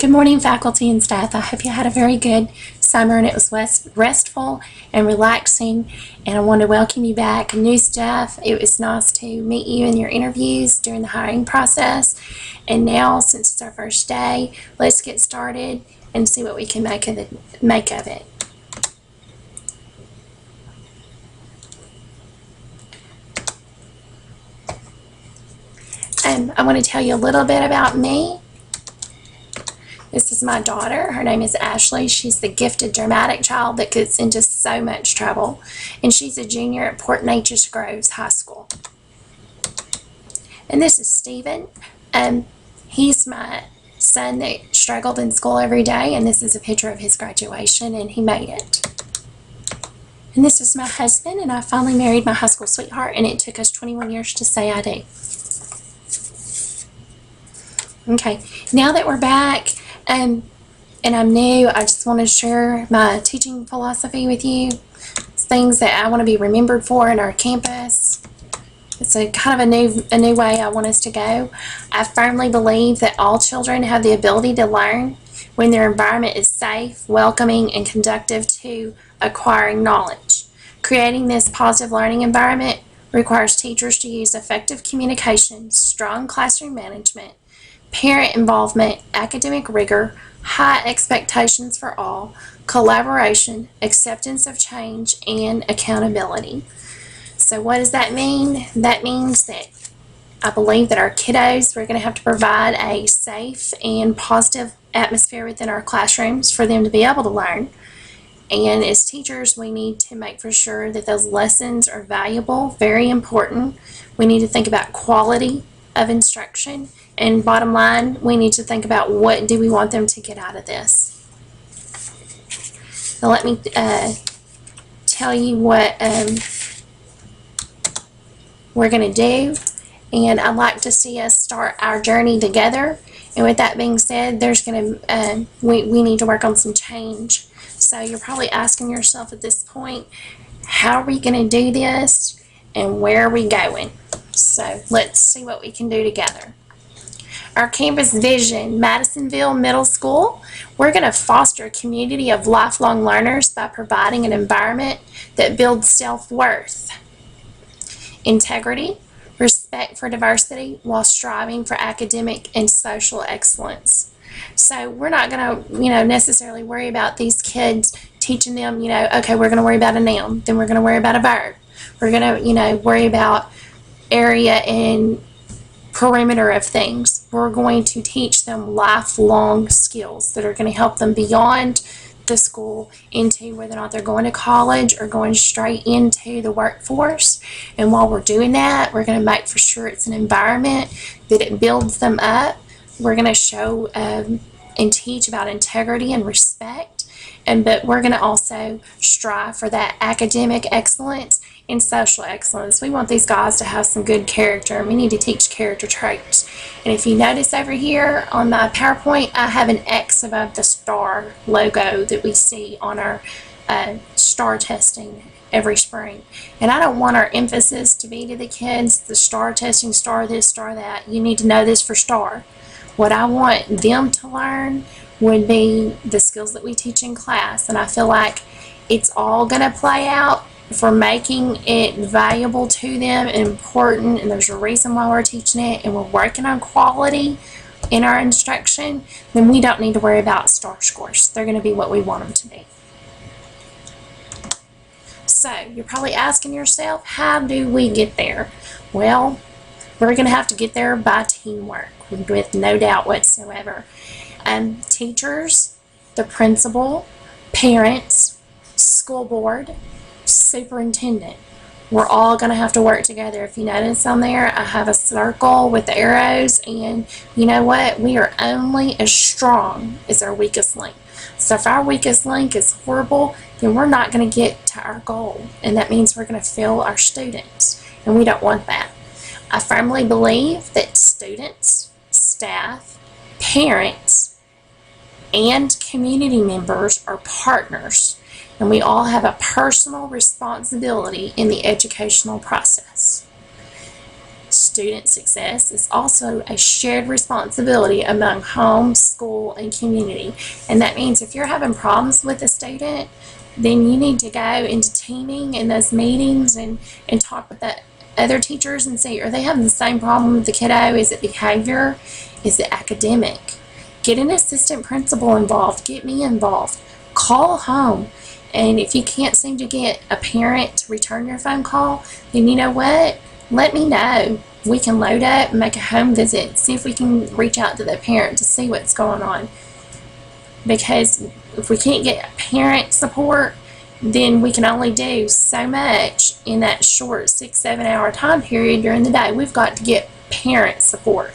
Good morning, faculty and staff. I hope you had a very good summer and it was restful and relaxing. And I want to welcome you back, new staff. It was nice to meet you in your interviews during the hiring process. And now, since it's our first day, let's get started and see what we can make of it. I want to tell you a little bit about me. This is my daughter. Her name is Ashley. She's the gifted dramatic child that gets into so much trouble. And she's a junior at Port Neches Groves High School. And this is Stephen. He's my son that struggled in school every day. And this is a picture of his graduation, and he made it. And this is my husband, and I finally married my high school sweetheart, and it took us 21 years to say I do. Okay, now that we're back, and I'm new, I just want to share my teaching philosophy with you. It's things that I want to be remembered for in our campus. It's a kind of a new way I want us to go. I firmly believe that all children have the ability to learn when their environment is safe, welcoming, and conducive to acquiring knowledge. Creating this positive learning environment requires teachers to use effective communication, strong classroom management, parent involvement, academic rigor, high expectations for all, collaboration, acceptance of change, and accountability. So what does that mean? That means that I believe that our kiddos, we're going to have to provide a safe and positive atmosphere within our classrooms for them to be able to learn. And as teachers, we need to make for sure that those lessons are valuable, very important. We need to think about quality of instruction, and bottom line, we need to think about what do we want them to get out of this. So let me tell you what we're going to do, and I'd like to see us start our journey together. And with that being said, there's going to we need to work on some change. So you're probably asking yourself at this point, how are we going to do this, and where are we going? So let's see what we can do together. Our campus vision, Madisonville Middle School. We're going to foster a community of lifelong learners by providing an environment that builds self-worth, integrity, respect for diversity, while striving for academic and social excellence. So we're not going to, necessarily worry about these kids teaching them, okay, we're going to worry about a noun, then we're going to worry about a verb. We're going to, worry about area and perimeter of things. We're going to teach them lifelong skills that are going to help them beyond the school into whether or not they're going to college or going straight into the workforce. And while we're doing that, we're going to make for sure it's an environment that it builds them up. We're going to show and teach about integrity and respect, but we're going to also strive for that academic excellence and social excellence. We want these guys to have some good character, and we need to teach character traits. And if you notice over here on my PowerPoint, I have an X above the STAR logo that we see on our STAR testing every spring. And I don't want our emphasis to be to the kids, the STAR testing, STAR this, STAR that. You need to know this for STAR. What I want them to learn would be the skills that we teach in class, and I feel like it's all going to play out for making it valuable to them and important, and there's a reason why we're teaching it, and we're working on quality in our instruction. Then we don't need to worry about STAR scores. They're going to be what we want them to be. So you're probably asking yourself, how do we get there? Well, we're going to have to get there by teamwork, with no doubt whatsoever. Teachers, the principal, parents, school board, superintendent. We're all going to have to work together. If you notice on there, I have a circle with the arrows, and you know what? We are only as strong as our weakest link. So if our weakest link is horrible, then we're not going to get to our goal, and that means we're going to fail our students, and we don't want that. I firmly believe that students, staff, parents, and community members are partners, and we all have a personal responsibility in the educational process. student success is also a shared responsibility among home, school, and community. And that means if you're having problems with a student, then you need to go into teaming in those meetings and talk with the other teachers and see, are they having the same problem with the kiddo? Is it behavior? Is it academic? Get an assistant principal involved. Get me involved. Call home. And if you can't seem to get a parent to return your phone call, then you know what? Let me know. We can load up and make a home visit. See if we can reach out to the parent to see what's going on. Because if we can't get parent support, then we can only do so much in that short 6-7 hour time period during the day. We've got to get parent support.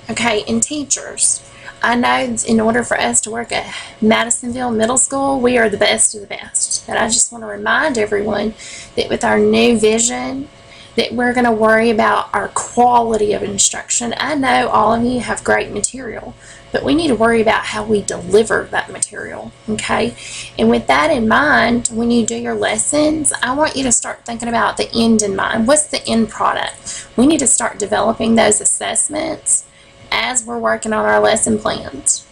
Okay, and teachers. I know in order for us to work at Madisonville Middle School, we are the best of the best. But I just want to remind everyone that with our new vision, that we're going to worry about our quality of instruction. I know all of you have great material, but we need to worry about how we deliver that material, okay? And with that in mind, when you do your lessons, I want you to start thinking about the end in mind. What's the end product? We need to start developing those assessments as we're working on our lesson plans.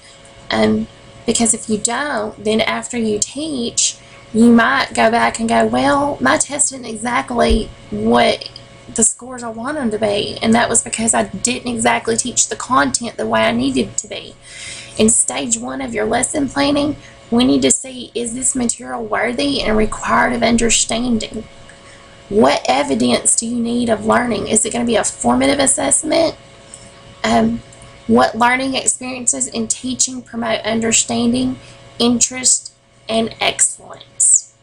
Because if you don't, then after you teach, you might go back and go, well, my test isn't exactly what the scores I want them to be, and that was because I didn't exactly teach the content the way I needed it to be. In stage 1 of your lesson planning, we need to see, is this material worthy and required of understanding? What evidence do you need of learning? Is it going to be a formative assessment? What learning experiences in teaching promote understanding, interest, and excellence?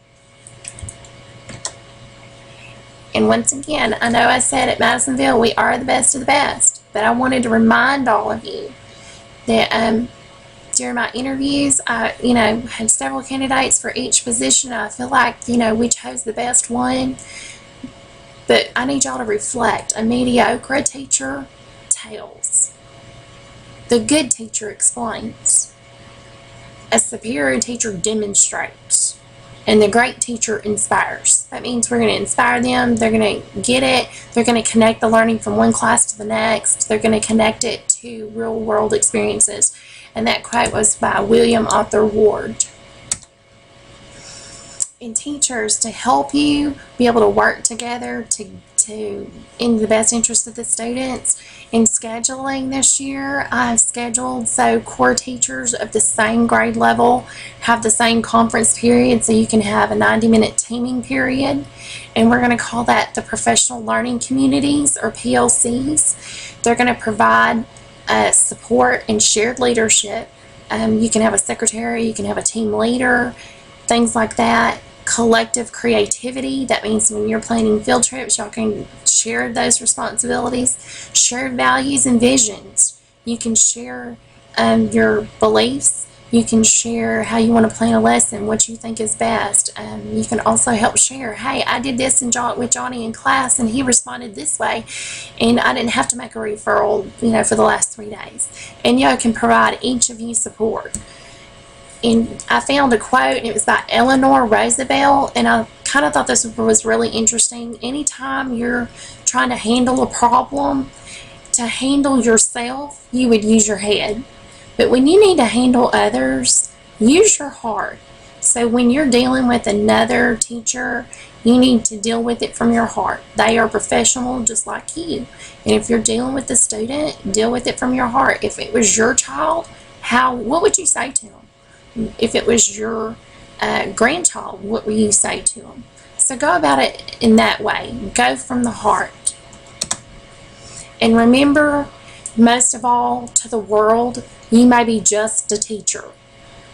And once again, I know I said at Madisonville we are the best of the best, but I wanted to remind all of you that during my interviews, I had several candidates for each position. I feel like we chose the best one, but I need y'all to reflect. A mediocre teacher tells. The good teacher explains. A superior teacher demonstrates. And the great teacher inspires. That means we're going to inspire them. They're going to get it. They're going to connect the learning from one class to the next. They're going to connect it to real world experiences. And that quote was by William Arthur Ward. And teachers, to help you be able to work together to in the best interest of the students, in scheduling this year, I've scheduled so core teachers of the same grade level have the same conference period, so you can have a 90-minute teaming period. And we're going to call that the Professional Learning Communities, or PLCs. They're going to provide support and shared leadership. You can have a secretary, you can have a team leader, things like that. Collective creativity, that means when you're planning field trips, y'all can share those responsibilities. Shared values and visions. You can share your beliefs. You can share how you want to plan a lesson, what you think is best. You can also help share, hey, I did this with Johnny in class and he responded this way, and I didn't have to make a referral for the last 3 days. And y'all can provide each of you support. And I found a quote, and it was by Eleanor Roosevelt, and I kind of thought this was really interesting. Anytime you're trying to handle a problem, to handle yourself, you would use your head. But when you need to handle others, use your heart. So when you're dealing with another teacher, you need to deal with it from your heart. They are professional just like you. And if you're dealing with the student, deal with it from your heart. If it was your child, what would you say to them? If it was your grandchild, what would you say to them? So go about it in that way. Go from the heart. And remember, most of all, to the world, you may be just a teacher,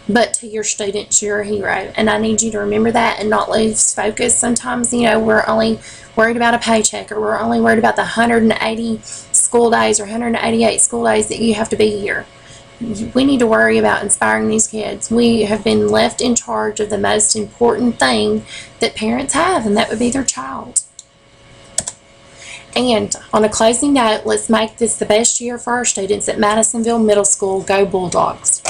but to your students, you're a hero. And I need you to remember that and not lose focus. Sometimes, we're only worried about a paycheck, or we're only worried about the 180 school days or 188 school days that you have to be here. We need to worry about inspiring these kids. We have been left in charge of the most important thing that parents have, and that would be their child. And on a closing note, let's make this the best year for our students at Madisonville Middle School. Go Bulldogs!